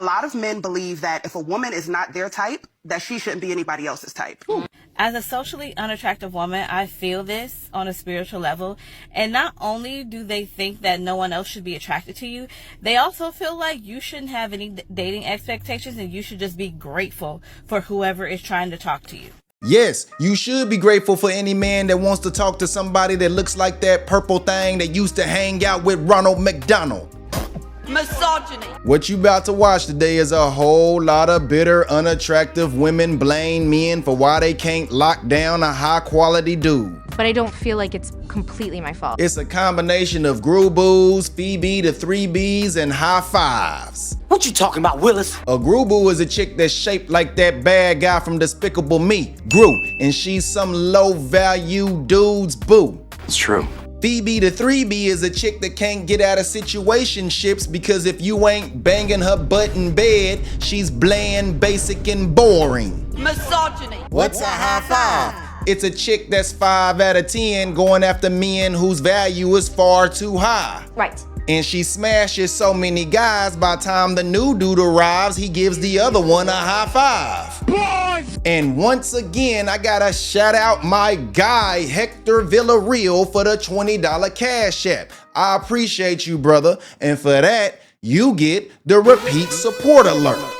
A lot of men believe that if a woman is not their type, that she shouldn't be anybody else's type. As a socially unattractive woman, I feel this on a spiritual level. And not only do they think that no one else should be attracted to you, they also feel like you shouldn't have any dating expectations and you should just be grateful for whoever is trying to talk to you. Yes, you should be grateful for any man that wants to talk to somebody that looks like that purple thing that used to hang out with Ronald McDonald. Misogyny. What you about to watch today is a whole lot of bitter, unattractive women blame men for why they can't lock down a high quality dude. But I don't feel like it's completely my fault. It's a combination of Groo-boos, Phoebe the 3Bs, and high fives. What you talking about, Willis? A Groo-boo is a chick that's shaped like that bad guy from Despicable Me, Gru, and she's some low-value dude's boo. It's true. Phoebe the 3B is a chick that can't get out of situationships because if you ain't banging her butt in bed, she's bland, basic, and boring. Misogyny. What's a high five? It's a chick that's 5 out of 10 going after men whose value is far too high. Right. And she smashes so many guys, by the time the new dude arrives, he gives the other one a high five. Boys! And once again, I gotta shout out my guy, Hector Villarreal, for the $20 Cash App. I appreciate you, brother. And for that, you get the repeat support alert.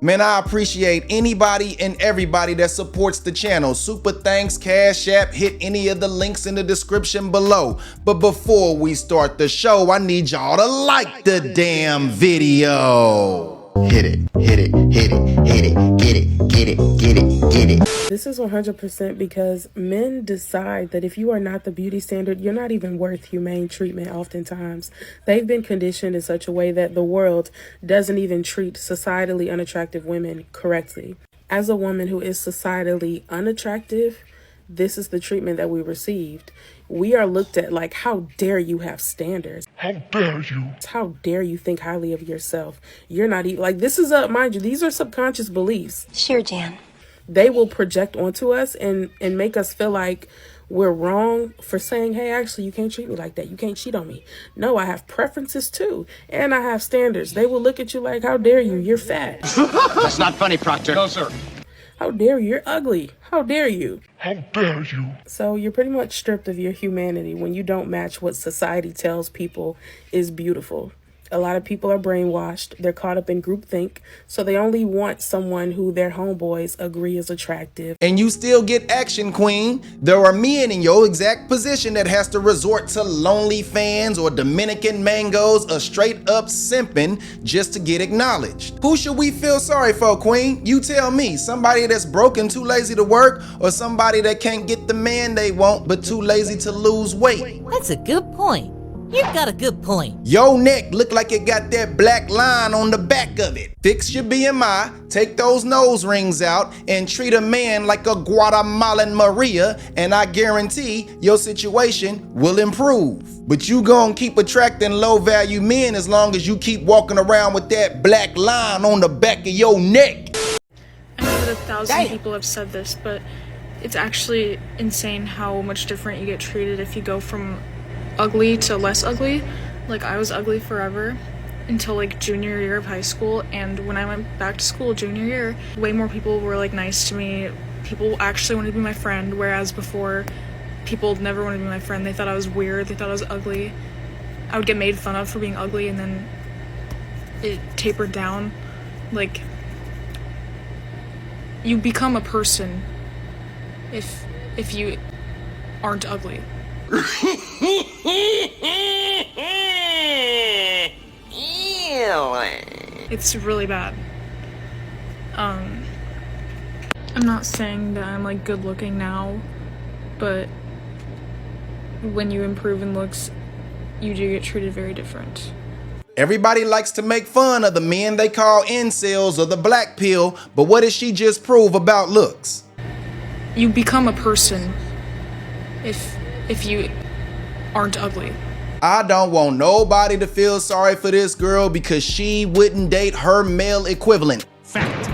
Man, I appreciate anybody and everybody that supports the channel. Super thanks, Cash App, hit any of the links in the description below. But before we start the show, I need y'all to like the damn video. Hit it, hit it, hit it, hit it, get it, get it, get it, get it. This is 100% because men decide that if you are not the beauty standard, you're not even worth humane treatment oftentimes. They've been conditioned in such a way that the world doesn't even treat societally unattractive women correctly. As a woman who is societally unattractive, this is the treatment that we received. We are looked at like, how dare you have standards? How dare you? How dare you think highly of yourself? You're not even, like, this is mind you, these are subconscious beliefs. Sure, Jan. They will project onto us and make us feel like we're wrong for saying, hey, actually, you can't treat me like that. You can't cheat on me. No, I have preferences too. And I have standards. They will look at you like, how dare you? You're fat. That's not funny, Proctor. No, sir. How dare you? You're ugly. How dare you? How dare you? So you're pretty much stripped of your humanity when you don't match what society tells people is beautiful. A lot of people are brainwashed. They're caught up in groupthink, so they only want someone who their homeboys agree is attractive. And you still get action, queen. There are men in your exact position that has to resort to lonely fans or Dominican mangoes or straight up simping just to get acknowledged. Who should we feel sorry for, queen? You tell me. Somebody that's broke and too lazy to work, or somebody that can't get the man they want but too lazy to lose weight? That's a good point. You've got a good point. Your neck look like it got that black line on the back of it. Fix your BMI, take those nose rings out, and treat a man like a Guatemalan Maria, and I guarantee your situation will improve. But you gonna keep attracting low-value men as long as you keep walking around with that black line on the back of your neck. I know that 1,000 people have said this, but it's actually insane how much different you get treated if you go from ugly to less ugly. Like, I was ugly forever until like junior year of high school, and when I went back to school junior year, way more people were like nice to me. People actually wanted to be my friend, whereas before people never wanted to be my friend. They thought I was weird, they thought I was ugly. I would get made fun of for being ugly, and then it tapered down. Like, you become a person if you aren't ugly. It's really bad. I'm not saying that I'm like good looking now, but when you improve in looks, you do get treated very different. Everybody likes to make fun of the men they call incels or the black pill, but what did she just prove about looks? You become a person if you aren't ugly. I don't want nobody to feel sorry for this girl because she wouldn't date her male equivalent. Fact.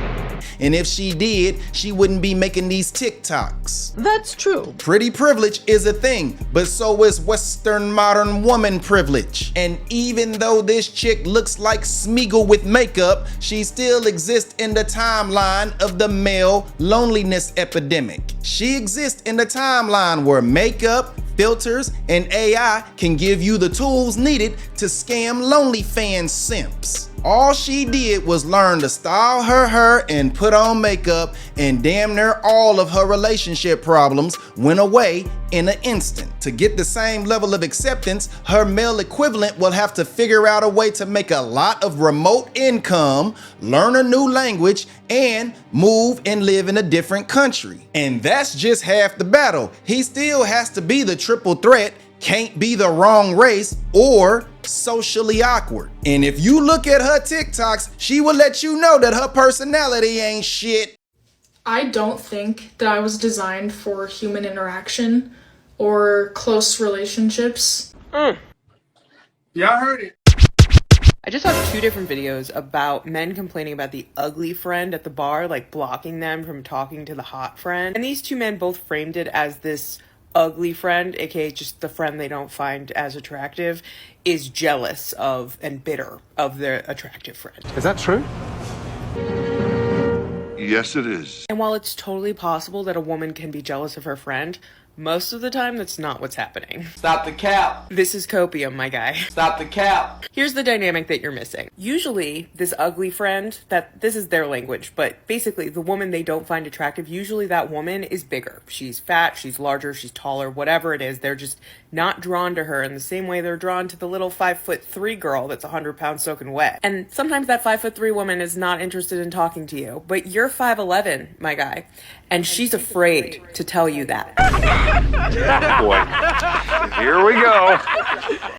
and if she did, she wouldn't be making these TikToks. That's true. Pretty privilege is a thing, but so is Western modern woman privilege. And even though this chick looks like Smeagol with makeup, she still exists in the timeline of the male loneliness epidemic. She exists in the timeline where makeup, filters, and AI can give you the tools needed to scam LonelyFans simps. All she did was learn to style her hair and put on makeup, and damn near all of her relationship problems went away in an instant. To get the same level of acceptance, her male equivalent will have to figure out a way to make a lot of remote income, learn a new language, and move and live in a different country. And that's just half the battle. He still has to be the triple threat, can't be the wrong race, or socially awkward. And if you look at her TikToks, she will let you know that her personality ain't shit. I don't think that I was designed for human interaction or close relationships. Yeah, I heard it. I just saw 2 different videos about men complaining about the ugly friend at the bar, like blocking them from talking to the hot friend. And these 2 men both framed it as this ugly friend, aka just the friend they don't find as attractive, is jealous of and bitter of their attractive friend. Is that true? Yes, it is. And while it's totally possible that a woman can be jealous of her friend, most of the time that's not what's happening. Stop the cap. This is copium, my guy. Stop the cap. Here's the dynamic that you're missing. Usually, this ugly friend, this is their language, but basically the woman they don't find attractive, usually that woman is bigger. She's fat, she's larger, she's taller, whatever it is. They're just not drawn to her in the same way they're drawn to the little 5'3" girl that's 100 pounds soaking wet. And sometimes that 5'3" woman is not interested in talking to you, but you're 5'11", my guy, and she's afraid to tell you that. Boy, here we go.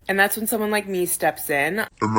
And that's when someone like me steps in. I'm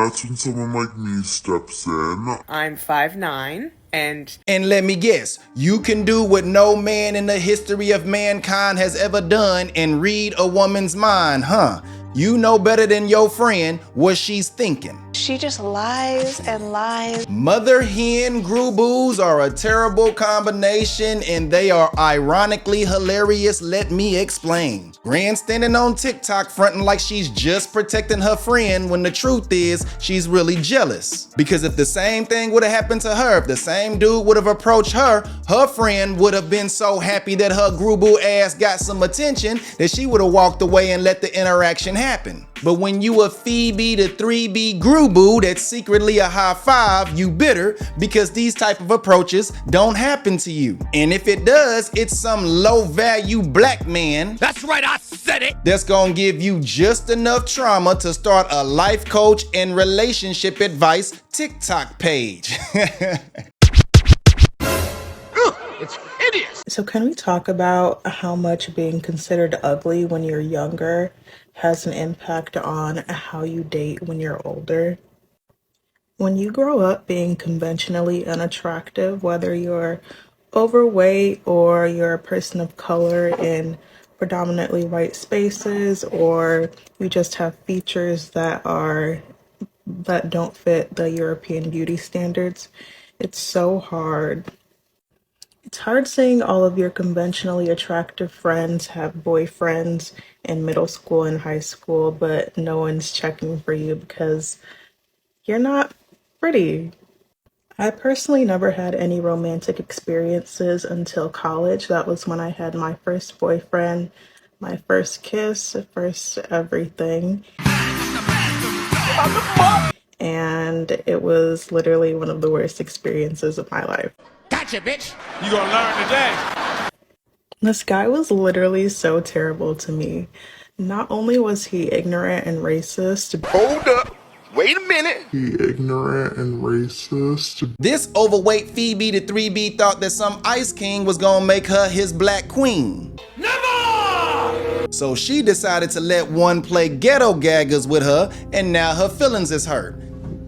5'9", and let me guess, you can do what no man in the history of mankind has ever done and read a woman's mind, huh? You know better than your friend what she's thinking. She just lies and lies. Mother hen grubus are a terrible combination, and they are ironically hilarious. Let me explain. Grandstanding on TikTok fronting like she's just protecting her friend when the truth is she's really jealous. Because if the same thing would have happened to her, if the same dude would have approached her, her friend would have been so happy that her grubu ass got some attention that she would have walked away and let the interaction happen. But when you a Phoebe to 3B grubu that's secretly a high five, you bitter because these type of approaches don't happen to you. And if it does, it's some low value black man. That's right, I said it. That's gonna give you just enough trauma to start a life coach and relationship advice TikTok page. It's hideous. So can we talk about how much being considered ugly when you're younger has an impact on how you date when you're older? When you grow up being conventionally unattractive, whether you're overweight or you're a person of color in predominantly white spaces, or you just have features that don't fit the European beauty standards, it's so hard. It's hard seeing all of your conventionally attractive friends have boyfriends in middle school and high school, but no one's checking for you because you're not pretty. I personally never had any romantic experiences until college. That was when I had my first boyfriend, my first kiss, first everything. And it was literally one of the worst experiences of my life. Gotcha, bitch. You gonna learn today. This guy was literally so terrible to me. Not only was he ignorant and racist. Hold up. Wait a minute. Ignorant and racist. This overweight Phoebe to 3B thought that some Ice King was gonna make her his black queen. Never! So she decided to let one play ghetto gaggers with her, and now her feelings is hurt.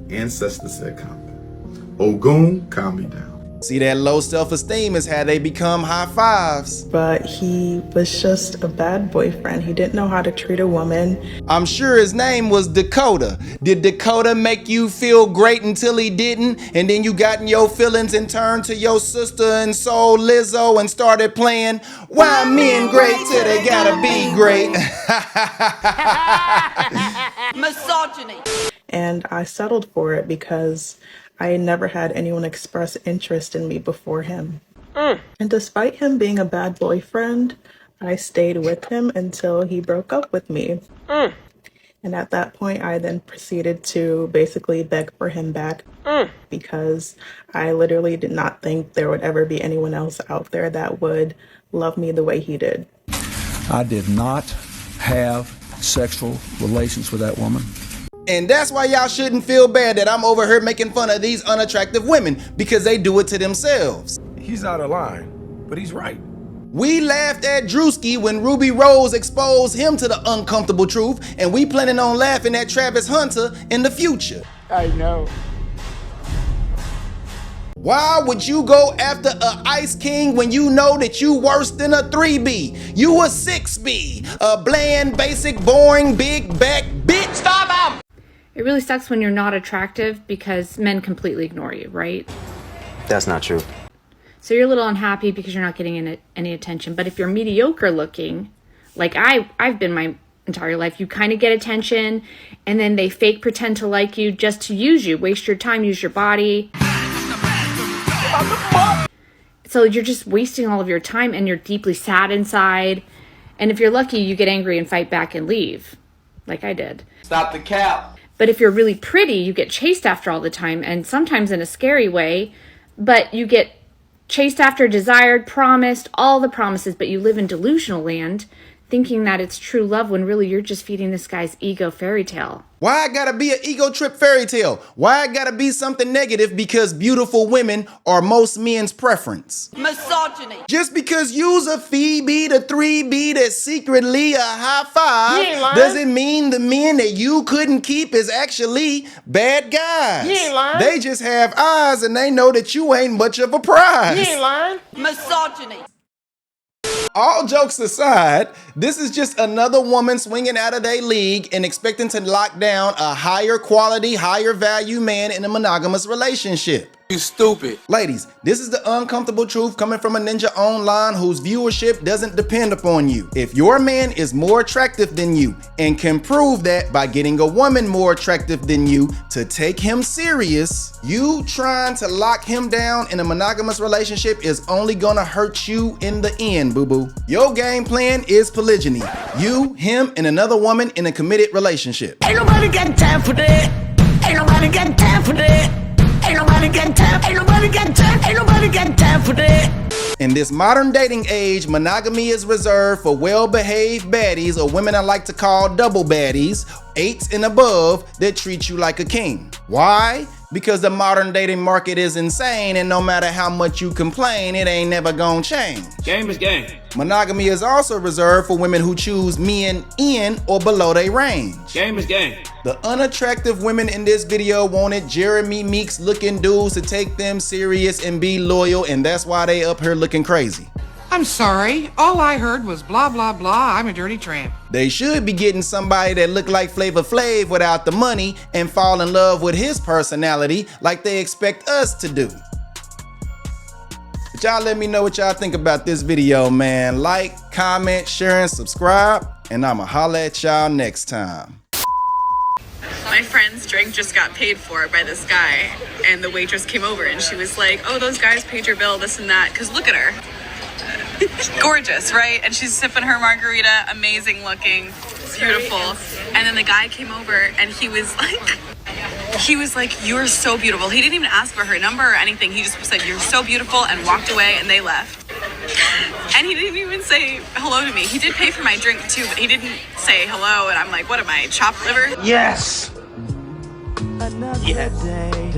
Ancestor said calm down. Ogun, calm me down. See, that low self-esteem is how they become high fives. But he was just a bad boyfriend. He didn't know how to treat a woman. I'm sure his name was Dakota. Did Dakota make you feel great until he didn't? And then you got in your feelings and turned to your sister and soul Lizzo and started playing, why men great till they gotta be great. Misogyny. And I settled for it because I never had anyone express interest in me before him. And despite him being a bad boyfriend, I stayed with him until he broke up with me. And at that point, I then proceeded to basically beg for him back because I literally did not think there would ever be anyone else out there that would love me the way he did. I did not have sexual relations with that woman. And that's why y'all shouldn't feel bad that I'm over here making fun of these unattractive women, because they do it to themselves. He's out of line, but he's right. We laughed at Drewski when Ruby Rose exposed him to the uncomfortable truth, and we planning on laughing at Travis Hunter in the future. I know. Why would you go after a Ice King when you know that you worse than a 3B? You a 6B, a bland, basic, boring, big back bitch. Stop him! It really sucks when you're not attractive because men completely ignore you, right? That's not true. So you're a little unhappy because you're not getting any attention. But if you're mediocre looking, like I've been my entire life, you kind of get attention and then they fake pretend to like you just to use you, waste your time, use your body. So you're just wasting all of your time and you're deeply sad inside. And if you're lucky, you get angry and fight back and leave, like I did. Stop the cap. But if you're really pretty, you get chased after all the time, and sometimes in a scary way, but you get chased after, desired, promised, all the promises, but you live in delusional land, thinking that it's true love when really you're just feeding this guy's ego fairy tale. Why I gotta be an ego trip fairy tale? Why I gotta be something negative because beautiful women are most men's preference? Misogyny. Just because you's a Phoebe, the 3B that's secretly a high five, doesn't mean the men that you couldn't keep is actually bad guys. They just have eyes and they know that you ain't much of a prize. Misogyny. All jokes aside, this is just another woman swinging out of their league and expecting to lock down a higher quality, higher value man in a monogamous relationship. You stupid. Ladies, this is the uncomfortable truth coming from a ninja online whose viewership doesn't depend upon you. If your man is more attractive than you and can prove that by getting a woman more attractive than you to take him serious, you trying to lock him down in a monogamous relationship is only gonna hurt you in the end, boo-boo. Your game plan is polygyny. You, him, and another woman in a committed relationship. Ain't nobody got time for that. Ain't nobody got time for that. Ain't nobody got time, ain't nobody got time, ain't nobody got time for that. In this modern dating age, monogamy is reserved for well-behaved baddies, or women I like to call double baddies, 8s and above, that treat you like a king. Why? Because the modern dating market is insane, and no matter how much you complain, it ain't never gonna change. Game is game. Monogamy is also reserved for women who choose men in or below their range. Game is game. The unattractive women in this video wanted Jeremy Meeks looking dudes to take them serious and be loyal, and that's why they up here looking crazy. I'm sorry, all I heard was blah blah blah, I'm a dirty tramp. They should be getting somebody that look like Flavor Flav without the money and fall in love with his personality like they expect us to do. But y'all let me know what y'all think about this video, man. Like, comment, share, and subscribe, and I'ma holla at y'all next time. My friend's drink just got paid for by this guy, and the waitress came over and she was like, oh, those guys paid your bill, this and that, because look at her. Gorgeous, right? And she's sipping her margarita, amazing looking, beautiful. And then the guy came over and he was like, you're so beautiful. He didn't even ask for her number or anything. He just said, you're so beautiful, and walked away, and they left. And he didn't even say hello to me. He did pay for my drink too, but he didn't say hello. And I'm like, what am I, chopped liver? Yes. Yes.